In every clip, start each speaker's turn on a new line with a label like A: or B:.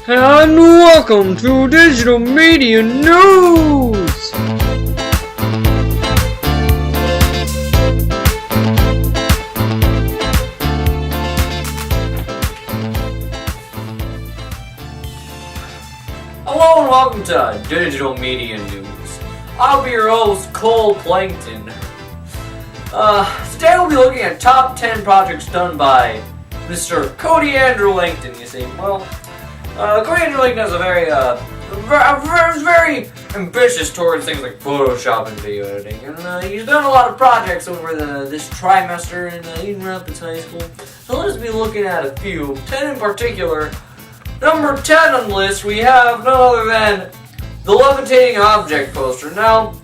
A: And welcome to Digital Media News! Hello and welcome to Digital Media News. I'll be your host, Kole Plankton. Today we'll be looking at top 10 projects done by Mr. Kody Lankton, you see. Well, Kody Lankton has a very ambitious towards things like Photoshop and video editing, and he's done a lot of projects over this trimester in Eden Rapids High School. So let's be looking at a few, 10 in particular. Number 10 on the list, we have none other than the levitating object poster. Now,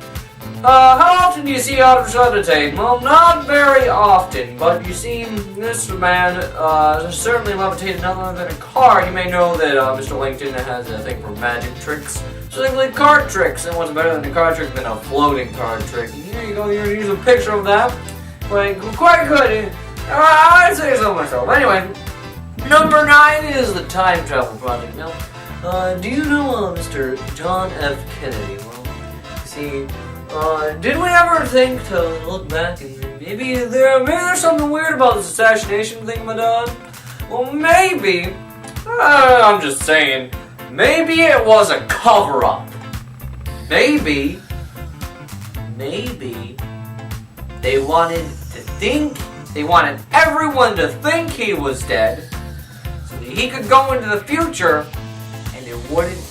A: how often do you see objects levitate? Well, not very often, but you see this man certainly levitated none other than a car. You may know that Mr. Lankton has a thing for magic tricks. So they like card tricks, and what's better than a card trick than a floating card trick? And here you go, you're gonna use a picture of that. Like, quite good. I'd say so myself. Anyway, number 9 is the time travel project. Now, do you know Mr. John F. Kennedy? Well, you see, did we ever think to look back and maybe there's something weird about this assassination thing, my dog? Well, maybe, I'm just saying, maybe it was a cover-up. Maybe they wanted everyone to think he was dead so that he could go into the future and it wouldn't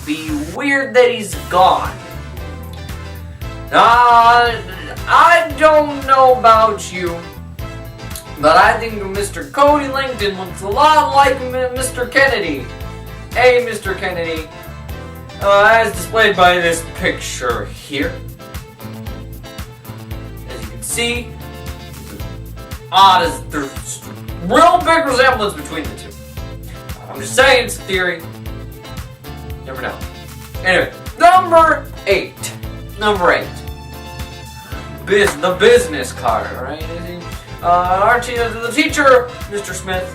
A: be weird that he's gone. I don't know about you, but I think Mr. Kody Lankton looks a lot like Mr. Kennedy. Hey, Mr. Kennedy, as displayed by this picture here. As you can see, there's real big resemblance between the two. I'm just saying, it's a theory. Never know. Anyway, number 8. The business card, alright? The teacher, Mr. Smith,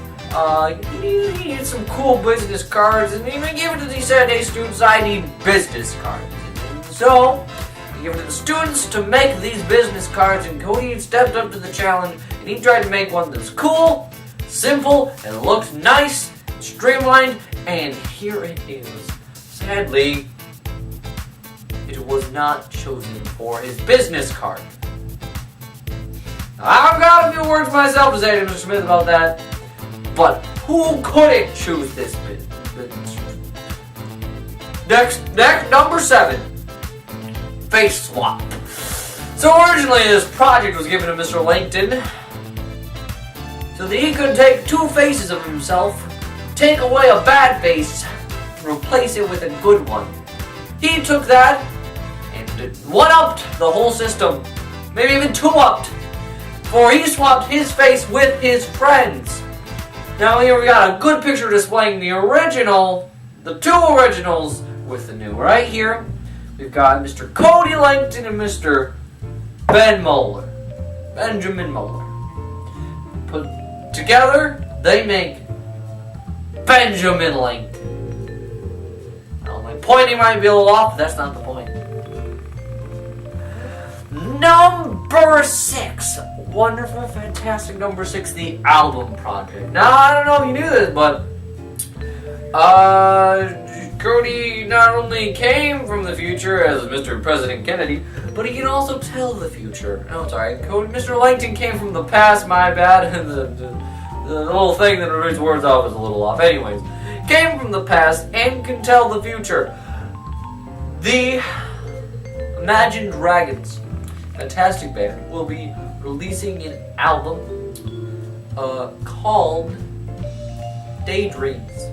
A: he needed some cool business cards, and he gave it to these Saturday students. I need business cards. And so, he gave it to the students to make these business cards, and Kody stepped up to the challenge, and he tried to make one that's cool, simple, and looked nice, streamlined, and here it is. Sadly, it was not chosen for his business card. I've got a few words myself to say to Mr. Smith about that, but who couldn't choose this business? Next, number 7, face swap. So originally this project was given to Mr. Lankton so that he could take 2 faces of himself, take away a bad face, and replace it with a good one. He took that and 1-upped the whole system, maybe even 2-upped, for he swapped his face with his friends. Now here we got a good picture displaying the 2 originals with the new. Right here, we've got Mr. Kody Lankton and Mr. Benjamin Moeller. Put together, they make Benjamin Lankton. Now my pointing might be a little off, but that's not the point. Number 6. Wonderful, fantastic number 6, the album project. Now, I don't know if you knew this, but Kody not only came from the future as Mr. President Kennedy, but he can also tell the future. Oh, sorry, Mr. Lankton came from the past, my bad. the little thing that reads words off is a little off. Anyways, came from the past and can tell the future. The Imagine Dragons, fantastic band, will be releasing an album called Daydreams.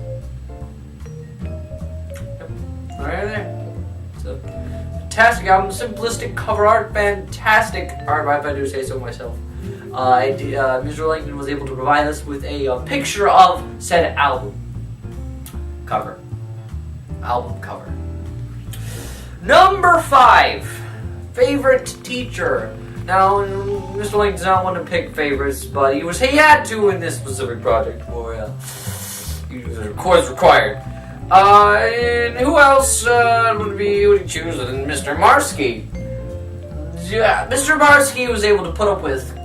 A: Yep, right there. It's a fantastic album, simplistic cover art, fantastic art, if I do say so myself. Mr. Lankton was able to provide us with a picture of said album cover. Number 5, favorite teacher. Now, Mr. Lankton's not one to pick favorites, but he had to in this specific project, for he was of course required. And who else would you choose than Mr. Marsky? Yeah, Mr. Marsky was able to put up with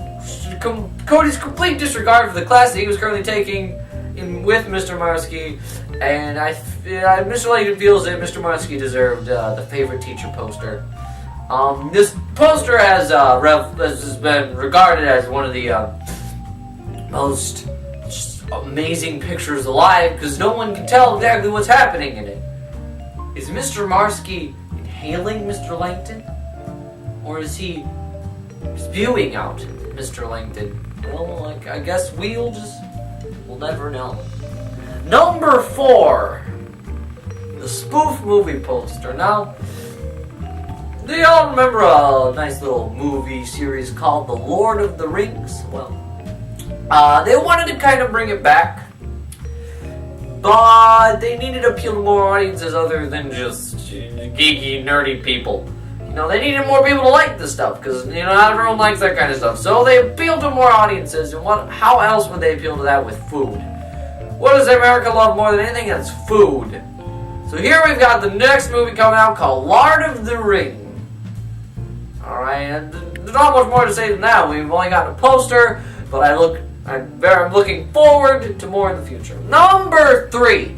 A: Kody's complete disregard for the class that he was currently taking with Mr. Marsky, and Mr. Lankton feels that Mr. Marsky deserved the favorite teacher poster. This poster has been regarded as one of the most amazing pictures alive because no one can tell exactly what's happening in it. Is Mr. Marsky inhaling Mr. Lankton? Or is he spewing out Mr. Lankton? Well, I guess we'll never know. Number 4. The spoof movie poster. Now, do y'all remember a nice little movie series called The Lord of the Rings? Well, they wanted to kind of bring it back, but they needed to appeal to more audiences other than just geeky, nerdy people. They needed more people to like this stuff, because, not everyone likes that kind of stuff. So they appealed to more audiences, and how else would they appeal to that with food? What does America love more than anything? It's food. So here we've got the next movie coming out called Lord of the Ring. Alright, and there's not much more to say than that. We've only got a poster, but I'm looking forward to more in the future. Number 3.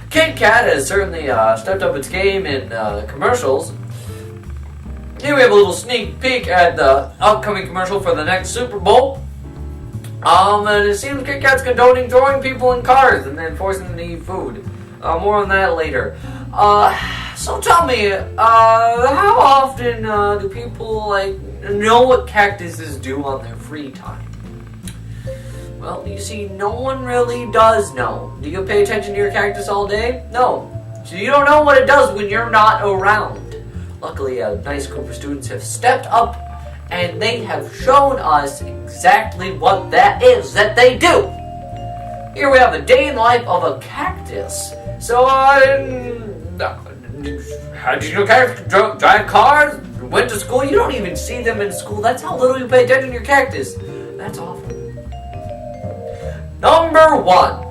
A: Kit Kat has certainly stepped up its game in commercials. Here we have a little sneak peek at the upcoming commercial for the next Super Bowl. And it seems Kit Kat's condoning throwing people in cars and then forcing them to eat food. More on that later. So tell me, how often do people know what cactuses do on their free time? Well, you see, no one really does know. Do you pay attention to your cactus all day? No. So you don't know what it does when you're not around. Luckily, a nice group of students have stepped up and they have shown us exactly what that is that they do. Here we have a day in the life of a cactus. So, how did you know cactus drive cars? Went to school? You don't even see them in school. That's how little you pay attention to your cactus. That's awful. Number 1.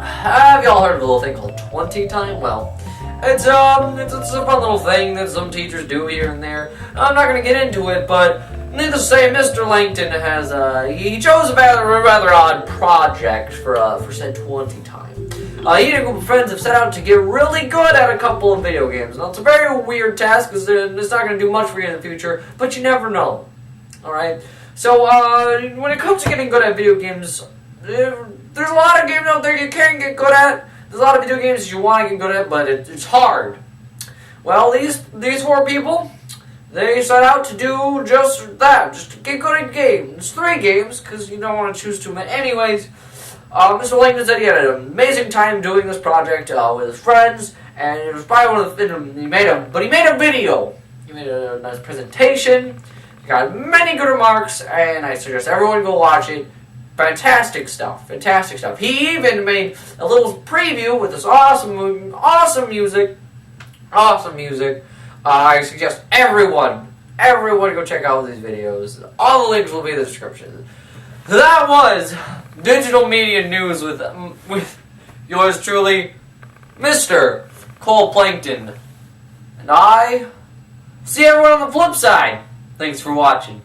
A: Have y'all heard of a little thing called 20 time? Well, it's a fun little thing that some teachers do here and there. I'm not going to get into it, but needless to say, Mr. Lankton has he chose a rather odd project for said 20 time. He and a group of friends have set out to get really good at a couple of video games. Now, it's a very weird task because it's not going to do much for you in the future, but you never know. Alright? So, when it comes to getting good at video games, there's a lot of games out there you can get good at. There's a lot of video games you want to get good at, but it's hard. Well, these 4 people, they set out to do just that, just to get good at games. 3 games, because you don't want to choose too many. Anyways, Mr. Lankton said he had an amazing time doing this project with his friends, and it was probably one of the he made a video. He made a nice presentation. He got many good remarks, and I suggest everyone go watch it. Fantastic stuff. Fantastic stuff. He even made a little preview with this awesome music. Awesome music. I suggest everyone go check out these videos. All the links will be in the description. That was Digital Media News with yours truly, Mr. Kole Plankton. And I see everyone on the flip side. Thanks for watching.